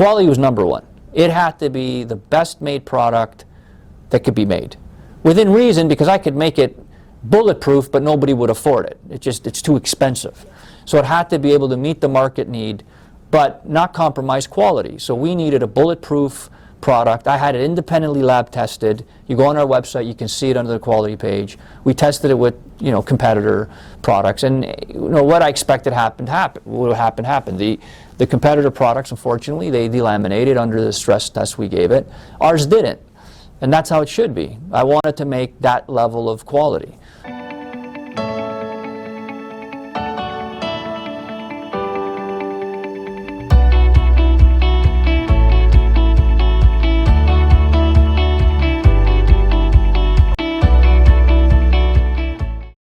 quality was number one. It had to be the best made product that could be made. Within reason, because I could make it bulletproof, but nobody would afford it. It's too expensive. So it had to be able to meet the market need, but not compromise quality. So we needed a bulletproof product. I had it independently lab tested. You go on our website, you can see it under the quality page. We tested it with, competitor products, and what I expected happened. The competitor products, unfortunately, they delaminated under the stress test we gave it. Ours didn't, and that's how it should be. I wanted to make that level of quality.